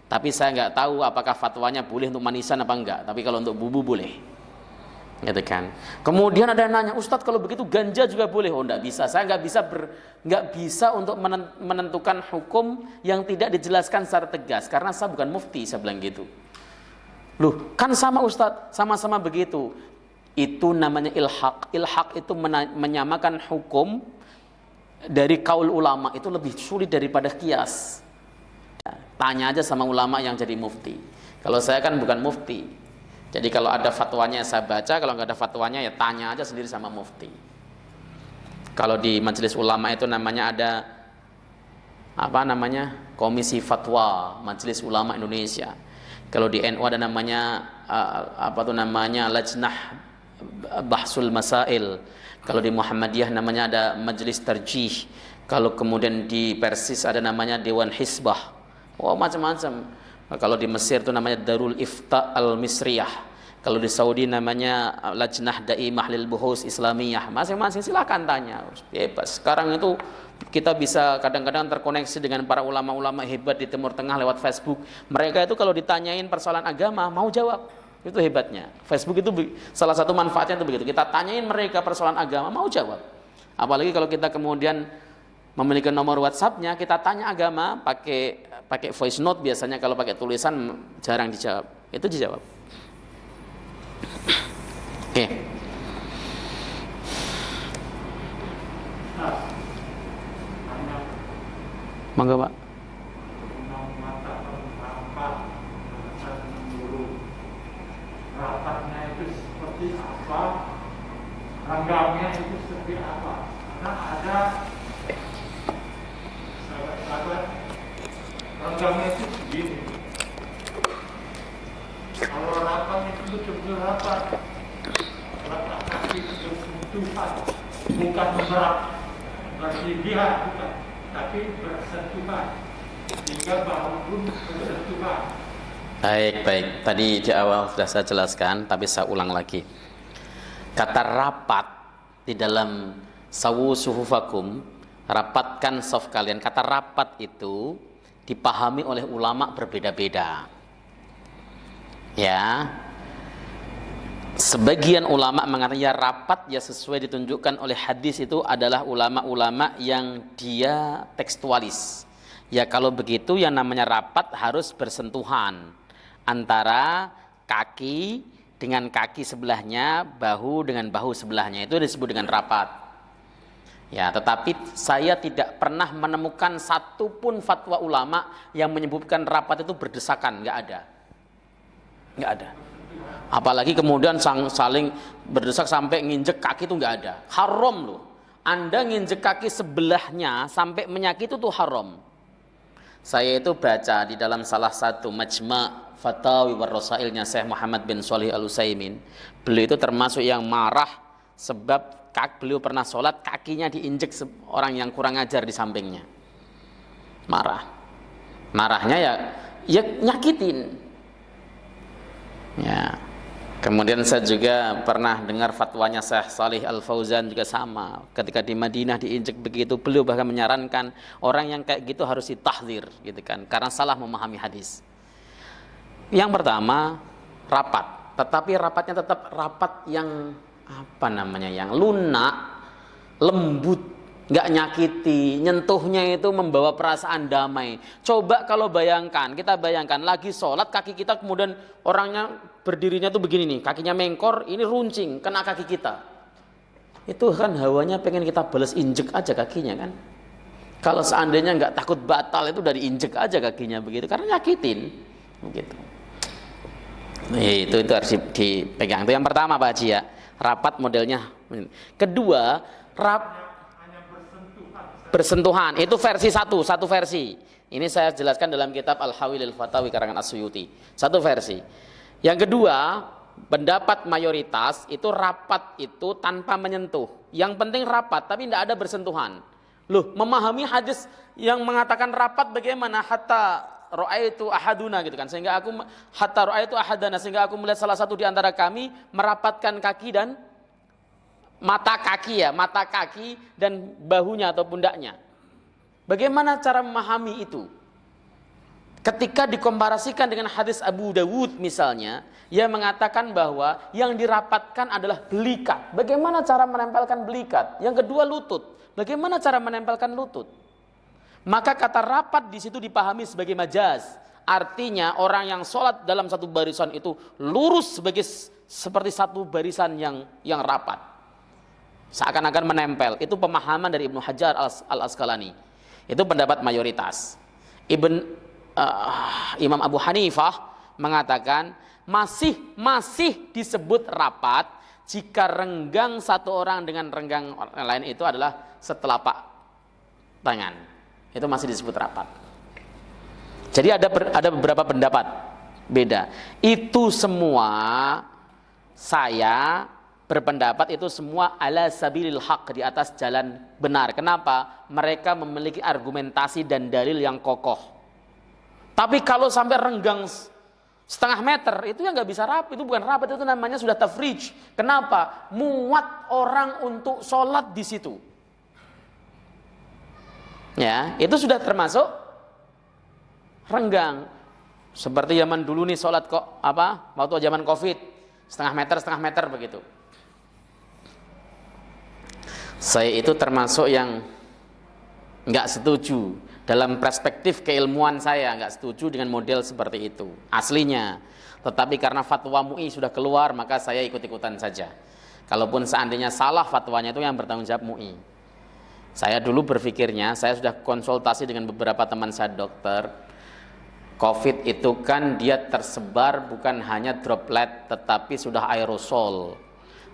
Tapi saya nggak tahu apakah fatwanya boleh untuk manisan apa enggak. Tapi kalau untuk bumbu boleh, gitu kan. Kemudian ada yang nanya, Ustadz kalau begitu ganja juga boleh? Oh enggak bisa, saya nggak bisa untuk menentukan hukum yang tidak dijelaskan secara tegas karena saya bukan mufti, saya bilang gitu. Loh kan sama Ustadz, sama-sama begitu. Itu namanya ilhaq. Ilhaq itu menyamakan hukum dari kaul ulama itu lebih sulit daripada kias. Tanya aja sama ulama yang jadi mufti. Kalau saya kan bukan mufti, jadi kalau ada fatwanya saya baca, kalau nggak ada fatwanya ya tanya aja sendiri sama mufti. Kalau di majelis ulama itu namanya ada Komisi Fatwa Majelis Ulama Indonesia. Kalau di NU ada namanya Lajnah Bahsul Masail. Kalau di Muhammadiyah namanya ada Majelis Tarjih. Kalau kemudian di Persis ada namanya Dewan Hisbah. Oh macam-macam. Kalau di Mesir itu namanya Darul Ifta Al-Misriyah. Kalau di Saudi namanya Lajnah Daimah lil Buhus Islamiyah. Masing-masing silakan tanya, bebas. Sekarang itu kita bisa kadang-kadang terkoneksi dengan para ulama-ulama hebat di Timur Tengah lewat Facebook. Mereka itu kalau ditanyain persoalan agama mau jawab. Itu hebatnya. Facebook itu salah satu manfaatnya itu begitu. Kita tanyain mereka persoalan agama mau jawab. Apalagi kalau kita kemudian memiliki nomor WhatsApp-nya, kita tanya agama pakai voice note, biasanya kalau pakai tulisan jarang dijawab. Itu dijawab. Oke. Monggo, Pak. Rapatnya itu seperti apa, renggamnya itu seperti apa. Karena ada sahabat-sahabat renggamnya itu begini. Kalau rapatnya itu betul-betul rapat, letak kaki bersentuhan, bukan berlebihan, bukan, tapi bersentuhan, sehingga bahu pun bersentuhan. Baik. Tadi di awal sudah saya jelaskan, tapi saya ulang lagi. Kata rapat di dalam sawu suhufakum, rapatkan saf kalian. Kata rapat itu dipahami oleh ulama berbeda-beda. Ya. Sebagian ulama mengatakan ya rapat ya sesuai ditunjukkan oleh hadis itu adalah ulama-ulama yang dia tekstualis. Ya kalau begitu yang namanya rapat harus bersentuhan. antara kaki dengan kaki sebelahnya, bahu dengan bahu sebelahnya, itu disebut dengan rapat. Ya, tetapi saya tidak pernah menemukan satupun fatwa ulama yang menyebutkan rapat itu berdesakan, nggak ada. Apalagi kemudian saling berdesak sampai nginjek kaki itu nggak ada. Haram loh. Anda nginjek kaki sebelahnya sampai menyakiti itu haram. Saya itu baca di dalam salah satu majma' Fatawi war Rasailnya Syekh Muhammad bin Shalih Al-Utsaimin. Beliau itu termasuk yang marah sebab beliau pernah sholat kakinya diinjek orang yang kurang ajar di sampingnya. Marahnya ya nyakitin. Ya. Kemudian saya juga pernah dengar fatwanya Syekh Shalih Al-Fauzan juga sama. Ketika di Madinah diinjek begitu, beliau bahkan menyarankan orang yang kayak gitu harus ditahdzir gitu kan, karena salah memahami hadis. Yang pertama, rapat. Tetapi rapatnya tetap rapat yang yang lunak, lembut, nggak nyakiti, nyentuhnya itu membawa perasaan damai. Coba kalau kita bayangkan lagi sholat, kaki kita kemudian orangnya berdirinya tuh begini nih, kakinya mengkor, ini runcing, kena kaki kita. Itu kan hawanya pengen kita balas injek aja kakinya kan. Kalau seandainya nggak takut batal itu dari injek aja kakinya begitu, karena nyakitin, begitu. Itu harus dipegang. Itu yang pertama Pak Haji ya. Rapat modelnya. Kedua, bersentuhan. Itu versi satu versi. Ini saya jelaskan dalam kitab Al-Hawilil Fatawi karangan As-Suyuti. Satu versi. Yang kedua, pendapat mayoritas itu rapat itu tanpa menyentuh. Yang penting rapat tapi tidak ada bersentuhan. Loh, memahami hadis yang mengatakan rapat bagaimana? Hatta ra'aitu ahaduna gitu kan, sehingga aku hatta ra'aitu ahadana, sehingga aku melihat salah satu di antara kami merapatkan kaki dan mata kaki dan bahunya atau pundaknya. Bagaimana cara memahami itu? Ketika dikomparasikan dengan hadis Abu Dawud misalnya, yang mengatakan bahwa yang dirapatkan adalah belikat. Bagaimana cara menempelkan belikat? Yang kedua lutut. Bagaimana cara menempelkan lutut? Maka kata rapat di situ dipahami sebagai majaz. Artinya orang yang sholat dalam satu barisan itu lurus seperti satu barisan yang rapat. Seakan-akan menempel. Itu pemahaman dari Ibnu Hajar Al-Asqalani. Itu pendapat mayoritas. Imam Abu Hanifah mengatakan masih disebut rapat jika renggang satu orang dengan renggang orang lain itu adalah setelapak tangan. Itu masih disebut rapat. Jadi ada beberapa pendapat beda. Itu semua saya berpendapat itu semua ala sabilil haq, di atas jalan benar. Kenapa? Mereka memiliki argumentasi dan dalil yang kokoh. Tapi kalau sampai renggang setengah meter itu ya nggak bisa rapat. Itu bukan rapat, itu namanya sudah tafrij. Kenapa? Muat orang untuk sholat di situ. Ya, itu sudah termasuk renggang. Seperti zaman dulu nih sholat waktu zaman Covid, setengah meter begitu. Saya itu termasuk yang nggak setuju. Dalam perspektif keilmuan saya nggak setuju dengan model seperti itu aslinya. Tetapi karena fatwa MUI sudah keluar, maka saya ikut-ikutan saja. Kalaupun seandainya salah fatwanya, itu yang bertanggung jawab MUI. Saya dulu berpikirnya, saya sudah konsultasi dengan beberapa teman saya dokter. Covid itu kan dia tersebar bukan hanya droplet, tetapi sudah aerosol.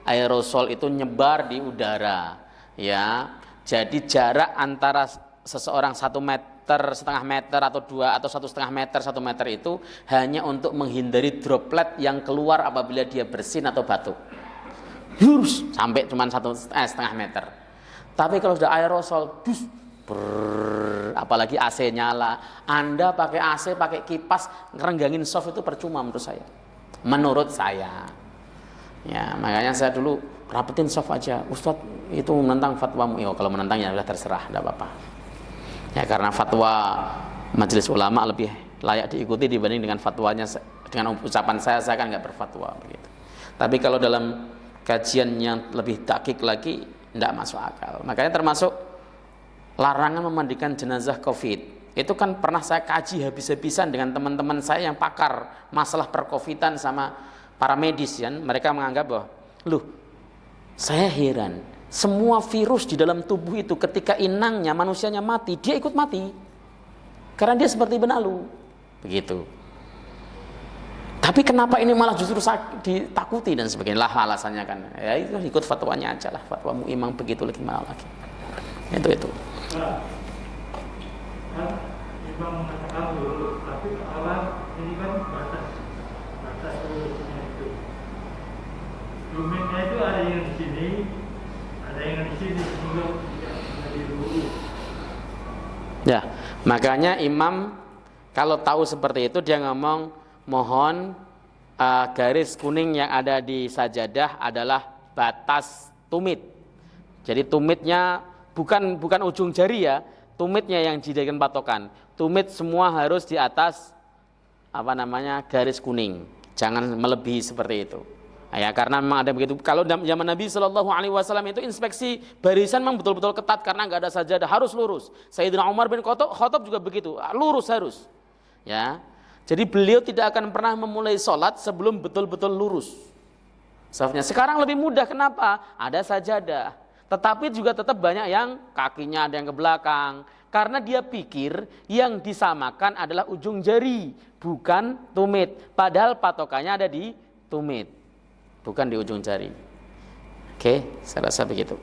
Aerosol itu nyebar di udara, ya. Jadi jarak antara seseorang 1 meter, setengah meter atau 2 atau 1,5 meter, 1 meter itu hanya untuk menghindari droplet yang keluar apabila dia bersin atau batuk. Sampai cuma 1,5 meter. Tapi kalau sudah aerosol, apalagi AC nyala, Anda pakai AC, pakai kipas, ngerenggangin soft itu percuma menurut saya. Menurut saya. Ya, makanya saya dulu rapetin soft aja. Ustadz itu menentang fatwa MUI. Kalau menentang ya sudah terserah, tidak apa-apa. Ya, karena fatwa majelis ulama lebih layak diikuti dibanding dengan fatwanya, dengan ucapan saya kan nggak berfatwa begitu. Tapi kalau dalam kajian yang lebih dakik lagi, tidak masuk akal. Makanya termasuk larangan memandikan jenazah Covid. itu kan pernah saya kaji habis-habisan dengan teman-teman saya yang pakar masalah perkovidan sama para medis ya. Mereka menganggap bahwa, loh, saya heran, semua virus di dalam tubuh itu ketika inangnya manusianya mati, dia ikut mati. Karena dia seperti benalu. Begitu. Tapi kenapa ini malah justru ditakuti dan sebagainya? Lah alasannya kan. Ya itu ikut fatwanya aja lah. Fatwa imam begitu lagi malah lagi. Itu. Nah, kan imam mengatakan lurus, tapi Allah ini kan batas lurusnya itu. Domainnya itu ada yang di sini, ada yang di sini, sehingga tidak menjadi lurus. Ya, makanya imam kalau tahu seperti itu dia ngomong, mohon garis kuning yang ada di sajadah adalah batas tumit. Jadi tumitnya bukan ujung jari ya, tumitnya yang dijadikan patokan. Tumit semua harus di atas garis kuning. Jangan melebihi seperti itu. Ya, karena memang ada begitu. Kalau zaman Nabi Shallallahu Alaihi Wasallam itu inspeksi barisan memang betul-betul ketat karena nggak ada sajadah, harus lurus. Sayyidina Umar bin Khattab juga begitu, lurus harus. Ya, jadi beliau tidak akan pernah memulai sholat sebelum betul-betul lurus. Sekarang lebih mudah, kenapa? Ada sajadah. Tetapi juga tetap banyak yang kakinya ada yang ke belakang. Karena dia pikir yang disamakan adalah ujung jari, bukan tumit. Padahal patokannya ada di tumit, bukan di ujung jari. Oke, saya rasa begitu.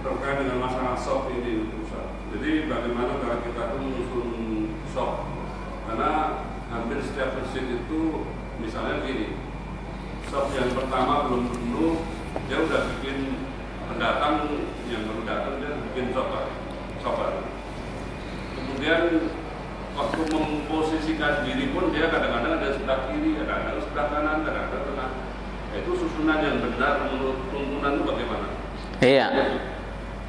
Terkait dengan masalah soft ini, Ustaz. Jadi bagaimana kalau kita menyusun soft? Karena hampir setiap masjid itu misalnya gini, soft yang pertama belum penuh, dia udah bikin pendatang yang baru datang dia bikin soft. Kemudian waktu memposisikan diri pun dia kadang-kadang ada sebelah kiri, kadang-kadang sebelah kanan, kadang-kadang tengah. Itu susunan yang benar menurut tuntunan itu bagaimana? Iya.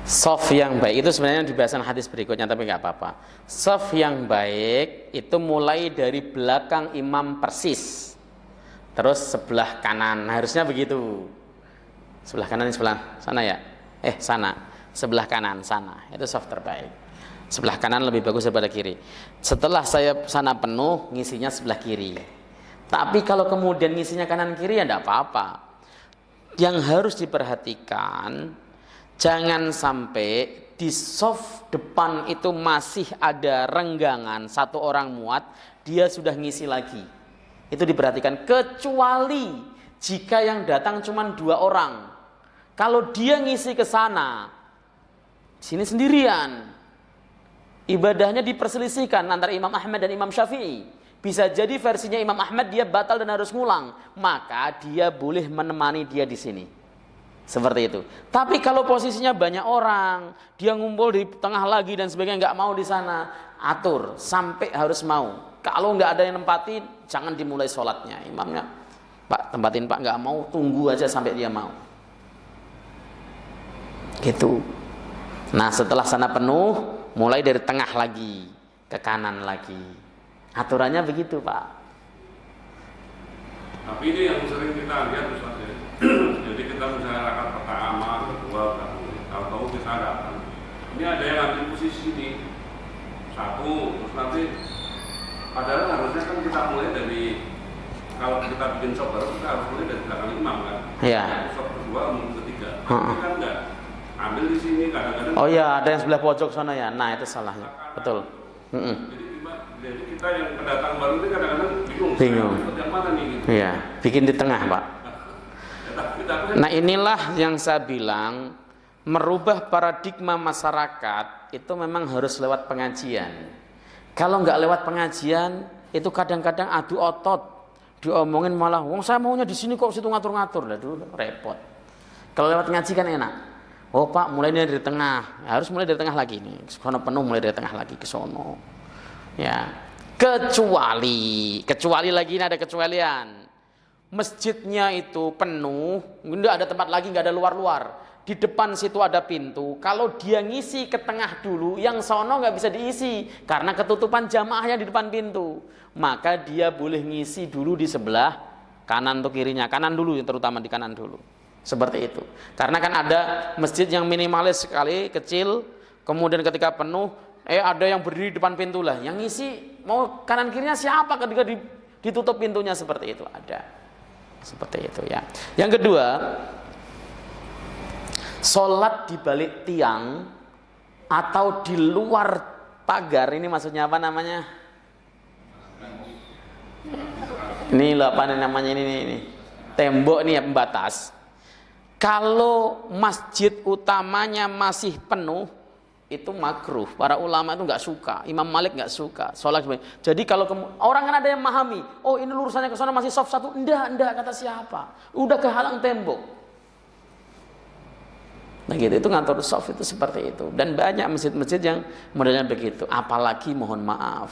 Soft yang baik itu sebenarnya di bahasan hadis berikutnya, tapi nggak apa-apa. Soft yang baik itu mulai dari belakang imam persis, terus sebelah kanan, harusnya begitu. Sebelah kanan sebelah sana ya? Sana. Sebelah kanan sana. Itu soft terbaik. Sebelah kanan lebih bagus daripada kiri. Setelah saya sana penuh, ngisinya sebelah kiri. Tapi kalau kemudian ngisinya kanan kiri ya enggak apa-apa. Yang harus diperhatikan, jangan sampai di soft depan itu masih ada renggangan, satu orang muat, dia sudah ngisi lagi. Itu diperhatikan, kecuali jika yang datang cuma 2 orang. Kalau dia ngisi ke sana, sini sendirian, ibadahnya diperselisihkan antara Imam Ahmad dan Imam Syafi'i. Bisa jadi versinya Imam Ahmad dia batal dan harus ngulang, maka dia boleh menemani dia di sini. Seperti itu. Tapi kalau posisinya banyak orang, dia ngumpul di tengah lagi dan sebagainya, nggak mau di sana, atur sampai harus mau. Kalau nggak ada yang nempatin, jangan dimulai sholatnya. Imamnya, Pak tempatin Pak, nggak mau, tunggu aja sampai dia mau. Gitu. Nah setelah sana penuh, mulai dari tengah lagi ke kanan lagi. Aturannya begitu Pak. Tapi ini yang sering kita lihat Ustaz ya. Jadi kita misalnya rakaat pertama, kedua, tahu kita datang. Ini ada yang ambil posisi ini satu, terus nanti padahal harusnya kan kita mulai dari, kalau kita bikin shop baru kita harus mulai dari belakang imam kan. Iya. Shop kedua, ketiga. Ini kan enggak ambil di sini kadang-kadang. Oh iya, ada yang sebelah pojok sana ya. Nah itu salahnya. Betul. Jadi kita yang pendatang baru ini kadang-kadang bingung. Yang mana nih? Gitu. Iya, bikin di tengah Pak. Nah inilah yang saya bilang, merubah paradigma masyarakat itu memang harus lewat pengajian. Kalau nggak lewat pengajian, itu kadang-kadang adu otot, diomongin malah, wong saya maunya di sini kok, situ ngatur-ngatur, lah dulu repot. Kalau lewat ngaji kan enak. Oh Pak, mulainya dari tengah, harus mulai dari tengah lagi nih. Sono penuh, mulai dari tengah lagi ke sono. Ya, kecuali lagi ini ada kecualian. Masjidnya itu penuh, nggak ada tempat lagi, nggak ada luar-luar. Di depan situ ada pintu. Kalau dia ngisi ke tengah dulu, yang sono nggak bisa diisi karena ketutupan jamaahnya di depan pintu. Maka dia boleh ngisi dulu di sebelah kanan atau kirinya, kanan dulu, terutama di kanan dulu. Seperti itu. Karena kan ada masjid yang minimalis sekali, kecil, kemudian ketika penuh, ada yang berdiri di depan pintu lah, yang ngisi mau kanan kirinya siapa ketika ditutup pintunya seperti itu, ada. Seperti itu ya. Yang kedua, sholat di balik tiang atau di luar pagar, ini maksudnya apa namanya? Ini apa namanya ini? Tembok ini ya, pembatas. Kalau masjid utamanya masih penuh, itu makruh. Para ulama itu nggak suka. Imam Malik nggak suka. Sholat. Jadi kalau orang kan ada yang memahami, oh ini lurusannya ke sana masih soft satu, enggak kata siapa? Udah kehalang tembok. Nah gitu, itu ngatur soft itu seperti itu. Dan banyak masjid-masjid yang modelnya begitu. Apalagi mohon maaf,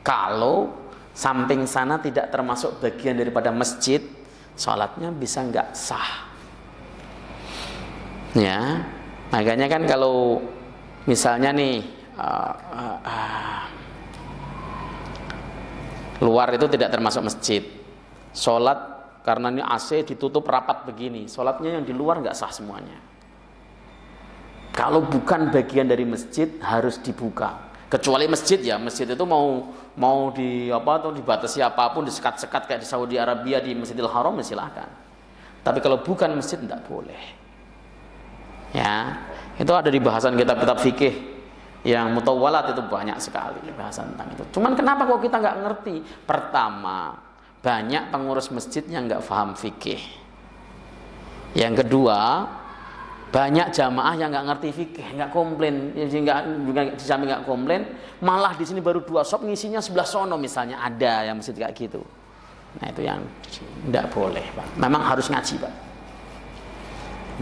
kalau samping sana tidak termasuk bagian daripada masjid, sholatnya bisa nggak sah. Ya, makanya kan kalau misalnya nih luar itu tidak termasuk masjid, sholat karena ini AC ditutup rapat begini, sholatnya yang di luar nggak sah semuanya. Kalau bukan bagian dari masjid harus dibuka. Kecuali masjid ya, masjid itu mau di apa atau dibatasi apapun, disekat-sekat kayak di Saudi Arabia di Masjidil Haram, silahkan. Tapi kalau bukan masjid tidak boleh. Ya, itu ada di bahasan kitab-kitab fikih yang mutawwalat, itu banyak sekali bahasan tentang itu. Cuman kenapa kok kita nggak ngerti? Pertama, banyak pengurus masjid yang nggak paham fikih. Yang kedua, banyak jamaah yang nggak ngerti fikih, nggak komplain, nggak komplain, malah di sini baru 2 shop ngisinya sebelah sono misalnya, ada yang masjid kayak gitu. Nah itu yang nggak boleh, Pak. Memang harus ngaji, Pak.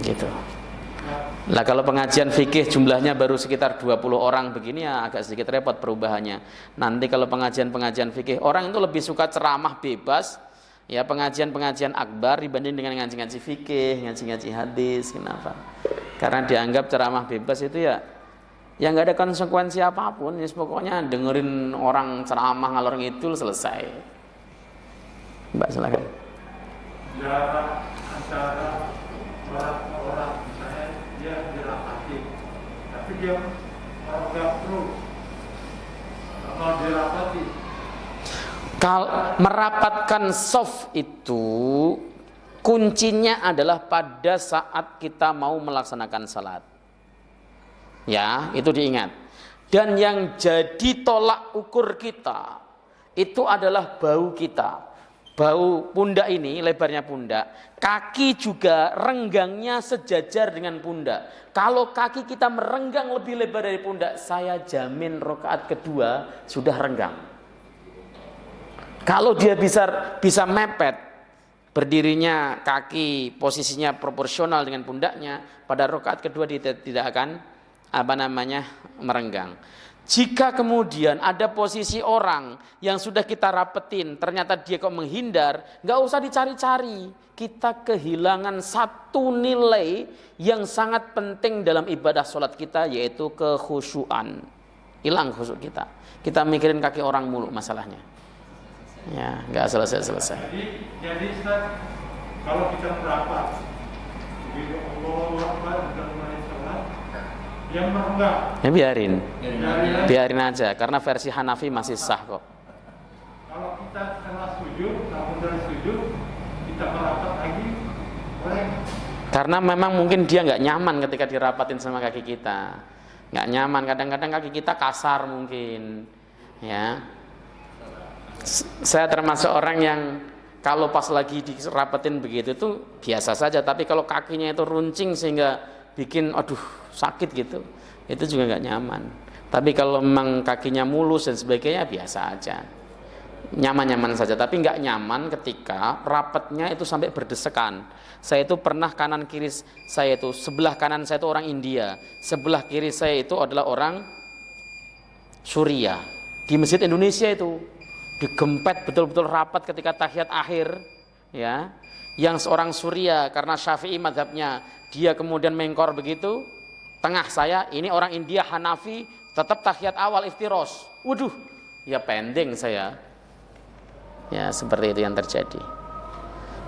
Gitu. Lah kalau pengajian fikih jumlahnya baru sekitar 20 orang begini ya agak sedikit repot perubahannya. Nanti kalau pengajian fikih, orang itu lebih suka ceramah bebas, ya pengajian akbar dibanding dengan ngaji-ngaji fikih, ngaji-ngaji hadis. Kenapa? Karena dianggap ceramah bebas itu ya nggak ada konsekuensi apapun, ya pokoknya dengerin orang ceramah ngalor ngidul selesai. Mbak silakan. Jarak antara orang misalnya dia dirapati, tapi dia nggak perlu mau dirapati. Kalau merapatkan soft itu kuncinya adalah pada saat kita mau melaksanakan salat. Ya, itu diingat. Dan yang jadi tolak ukur kita itu adalah bau kita. Bau pundak ini, lebarnya pundak. Kaki juga renggangnya sejajar dengan pundak. Kalau kaki kita merenggang lebih lebar dari pundak, saya jamin rakaat kedua sudah renggang. Kalau dia bisa mepet, berdirinya kaki posisinya proporsional dengan pundaknya, pada rakaat kedua dia tidak akan merenggang. Jika kemudian ada posisi orang yang sudah kita rapetin, ternyata dia kok menghindar, nggak usah dicari-cari. Kita kehilangan satu nilai yang sangat penting dalam ibadah sholat kita, yaitu kekhusyuan. Hilang khusyuk kita. Kita mikirin kaki orang mulu masalahnya. Ya, nggak selesai-selesai. Jadi Ustaz, kalau kita merapat, begitu Allahu Akbar dan mulai sholat, yang merenggang. Ya biarin aja, karena versi Hanafi masih sah kok. Kalau kita setelah sujud, namun dari sujud kita merapat lagi, boleh. Karena memang mungkin dia nggak nyaman ketika dirapatin sama kaki kita, nggak nyaman. Kadang-kadang kaki kita kasar mungkin, ya. Saya termasuk orang yang kalau pas lagi dirapatin begitu itu biasa saja, tapi kalau kakinya itu runcing sehingga bikin aduh sakit gitu, itu juga nggak nyaman. Tapi kalau memang kakinya mulus dan sebagainya biasa aja, nyaman-nyaman saja. Tapi nggak nyaman ketika rapatnya itu sampai berdesekan. Saya itu pernah kanan kiri saya itu, sebelah kanan saya itu orang India, sebelah kiri saya itu adalah orang Suriah. Di masjid Indonesia itu digempet betul-betul rapat ketika tahiyat akhir, ya. Yang seorang Suriah karena Syafi'i mazhabnya, dia kemudian mengkor begitu. Tengah saya ini orang India Hanafi, tetap tahiyat awal iftiros. Waduh, ya pending saya. Ya seperti itu yang terjadi.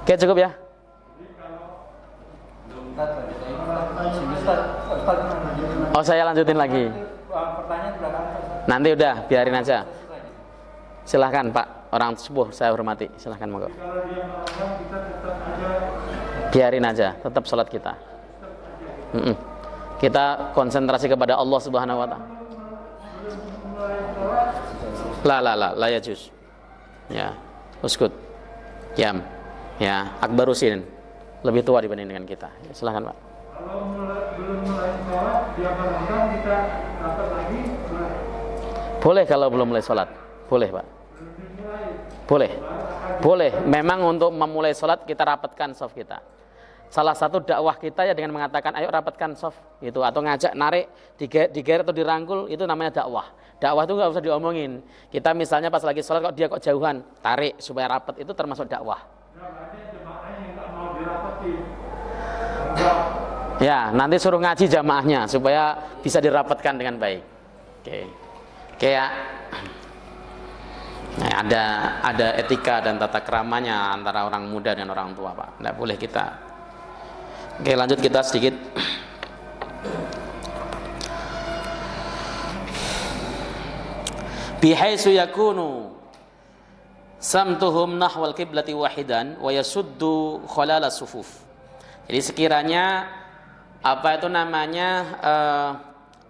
Oke, cukup ya. Ustaz, Oh, saya lanjutin lagi. Pertanyaan belakang. Nanti udah, biarin aja. Silahkan Pak, orang sepuh saya hormati. Silahkan monggo. Kalau dia melanggar, kita tetap aja Biarin aja, tetap sholat kita. Kita konsentrasi kepada Allah Subhanahu wa taala. La ya juz. Ya, uskut. Yam. Ya, Akbarusin. Lebih tua dibanding dengan kita. Ya, silakan, Pak. kalau belum mulai sholat, dia melanggar, kita dapat lagi. Boleh kalau belum mulai sholat. Boleh, Pak. Boleh. Boleh. Memang untuk memulai sholat kita rapatkan shaf kita. Salah satu dakwah kita ya dengan mengatakan ayo rapatkan shaf itu, atau ngajak narik digeret atau dirangkul, itu namanya dakwah. Dakwah itu nggak usah diomongin. Kita misalnya pas lagi sholat kok dia kok jauhan, tarik supaya rapat, itu termasuk dakwah. Ya, nanti suruh ngaji jamaahnya supaya bisa dirapatkan dengan baik. Oke. Kayak nah, ada etika dan tata keramanya antara orang muda dan orang tua, Pak. Nggak boleh kita. Oke, lanjut kita sedikit. Bihaitsu yakunu samtuhum nahwal qiblati wahidan wa yasuddu khalala sufuf. Jadi sekiranya apa itu namanya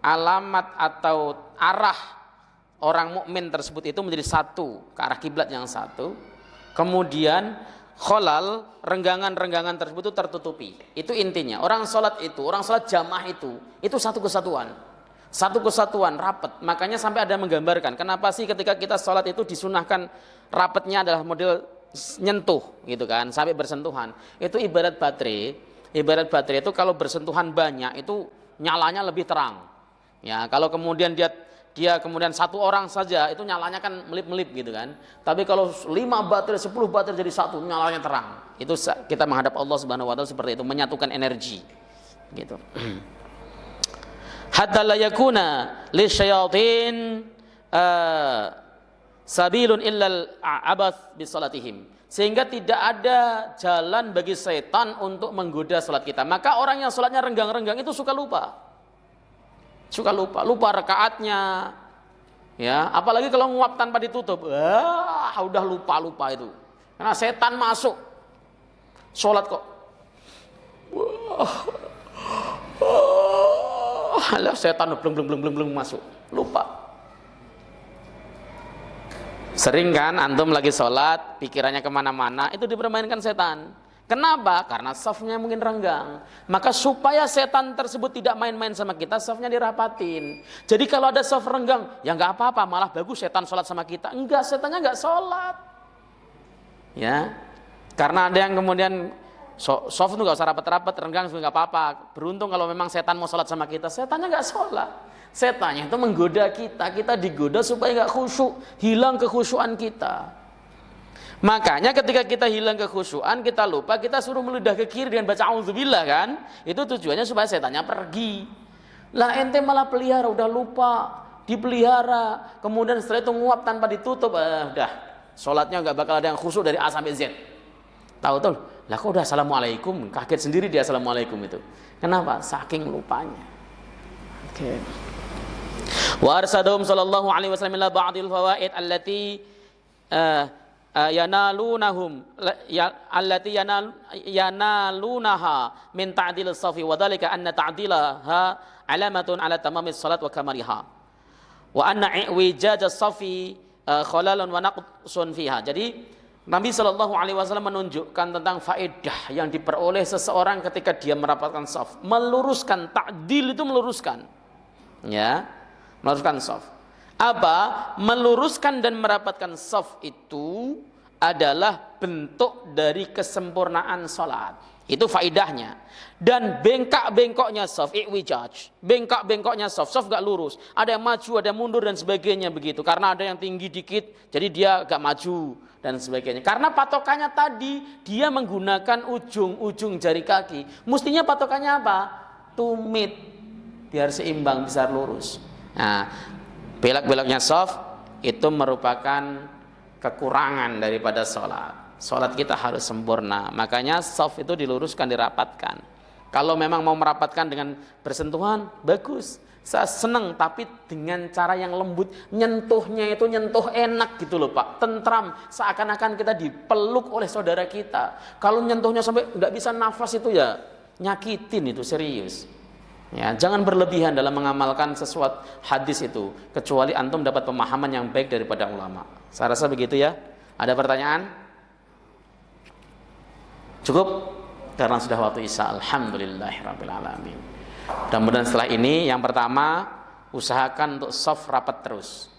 alamat atau arah orang mukmin tersebut itu menjadi satu ke arah kiblat yang satu, kemudian kholal, renggangan-renggangan tersebut itu tertutupi. Itu intinya. Orang sholat jamaah itu satu kesatuan, rapat. Makanya sampai ada menggambarkan kenapa sih ketika kita sholat itu disunahkan rapatnya adalah model nyentuh gitu kan, sampai bersentuhan. Itu ibarat baterai itu kalau bersentuhan banyak itu nyalanya lebih terang. Ya, kalau kemudian dia kemudian satu orang saja itu nyalanya kan melip-melip gitu kan. Tapi kalau 5 baterai, 10 baterai jadi satu, nyalanya terang. Itu kita menghadap Allah Subhanahu wa taala seperti itu, menyatukan energi. Gitu. Hatta la yakuna lisyayatin sabilun illal abath bi salatihim. Sehingga tidak ada jalan bagi setan untuk menggoda salat kita. Maka orang yang salatnya renggang-renggang itu suka lupa rakaatnya, ya. Apalagi kalau nguap tanpa ditutup, udah lupa itu. Karena setan masuk, sholat kok, setan bleng masuk, lupa. Sering kan antum lagi sholat, pikirannya kemana-mana, itu dipermainkan setan. Kenapa? Karena safnya mungkin renggang. Maka supaya setan tersebut tidak main-main sama kita, safnya dirapatin. Jadi kalau ada saf renggang, ya nggak apa-apa, malah bagus setan sholat sama kita. Enggak, setannya nggak sholat. Ya, karena ada yang kemudian saf itu nggak usah rapat-rapat, renggang juga nggak apa-apa. Beruntung kalau memang setan mau sholat sama kita, setannya nggak sholat. Setannya itu menggoda kita digoda supaya nggak khusyuk, hilang kekhusyuan kita. Makanya ketika kita hilang kekhusyuan, kita lupa, kita suruh meludah ke kiri dengan baca auzubillah kan? Itu tujuannya supaya setannya pergi. Lah ente malah pelihara, udah lupa, dipelihara, kemudian setelah itu nguap tanpa ditutup, udah sholatnya nggak bakal ada yang khusyuk dari A sampai Z. Tahu-tahu, lah kok udah assalamualaikum, kaget sendiri dia assalamualaikum itu. Kenapa? Saking lupanya. Oke. Wa arsadahum sallallahu alaihi wasallam ila ba'dil fawaid allati yanalunahum allati yanalunaha min ta'dil as-safi wa dhalika anna ta'dilaha alamatun ala tamamis salat wa kamariha wa anna i'wijaj as-safi khalalun wa naqsun fiha. Jadi Nabi sallallahu alaihi wasallam menunjukkan tentang faedah yang diperoleh seseorang ketika dia merapatkan saf, meluruskan. Ta'dil itu meluruskan, ya, meluruskan saf. Apa? Meluruskan dan merapatkan saf itu adalah bentuk dari kesempurnaan sholat. Itu faidahnya. Dan bengkak-bengkoknya saf, i'wijaj, bengkak-bengkoknya saf gak lurus. Ada yang maju, ada yang mundur dan sebagainya begitu. Karena ada yang tinggi dikit, jadi dia gak maju dan sebagainya. Karena patokannya tadi dia menggunakan ujung-ujung jari kaki. Mestinya patokannya apa? Tumit, biar seimbang, bisa lurus. Nah, belok-beloknya saf itu merupakan kekurangan daripada sholat. Sholat kita harus sempurna. Makanya saf itu diluruskan, dirapatkan. Kalau memang mau merapatkan dengan bersentuhan, bagus. Saya senang tapi dengan cara yang lembut, nyentuhnya itu nyentuh enak gitu loh Pak, tentram, seakan-akan kita dipeluk oleh saudara kita. Kalau nyentuhnya sampai nggak bisa nafas itu ya nyakitin, itu serius. Ya, jangan berlebihan dalam mengamalkan sesuatu hadis itu, kecuali antum dapat pemahaman yang baik daripada ulama. Saya rasa begitu ya. Ada pertanyaan? Cukup? Karena sudah waktu Isya. Alhamdulillahirabbil alamin. Mudah-mudahan setelah ini yang pertama usahakan untuk soft rapat terus.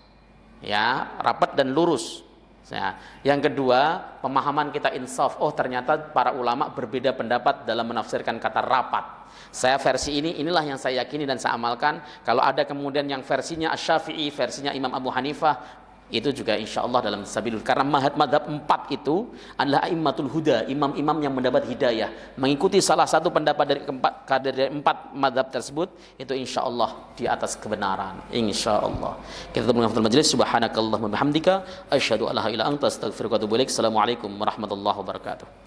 Ya, rapat dan lurus. Ya. Yang kedua, pemahaman kita insaf. Oh, ternyata para ulama berbeda pendapat dalam menafsirkan kata rapat. Saya versi ini, inilah yang saya yakini dan saya amalkan. Kalau ada kemudian yang versinya Asy-Syafi'i, versinya Imam Abu Hanifah, itu juga insya Allah dalam sabilul. Karena madhab 4 itu adalah a'immatul huda, imam-imam yang mendapat hidayah. Mengikuti salah satu pendapat dari 4 madhab tersebut, itu insya Allah di atas kebenaran. Insya Allah. Kita tutup dengan majelis. Subhanakallahumma bihamdika asyhadu an la ilaha illa anta astaghfiruka wa atubu ilaik. Assalamualaikum warahmatullahi wabarakatuh.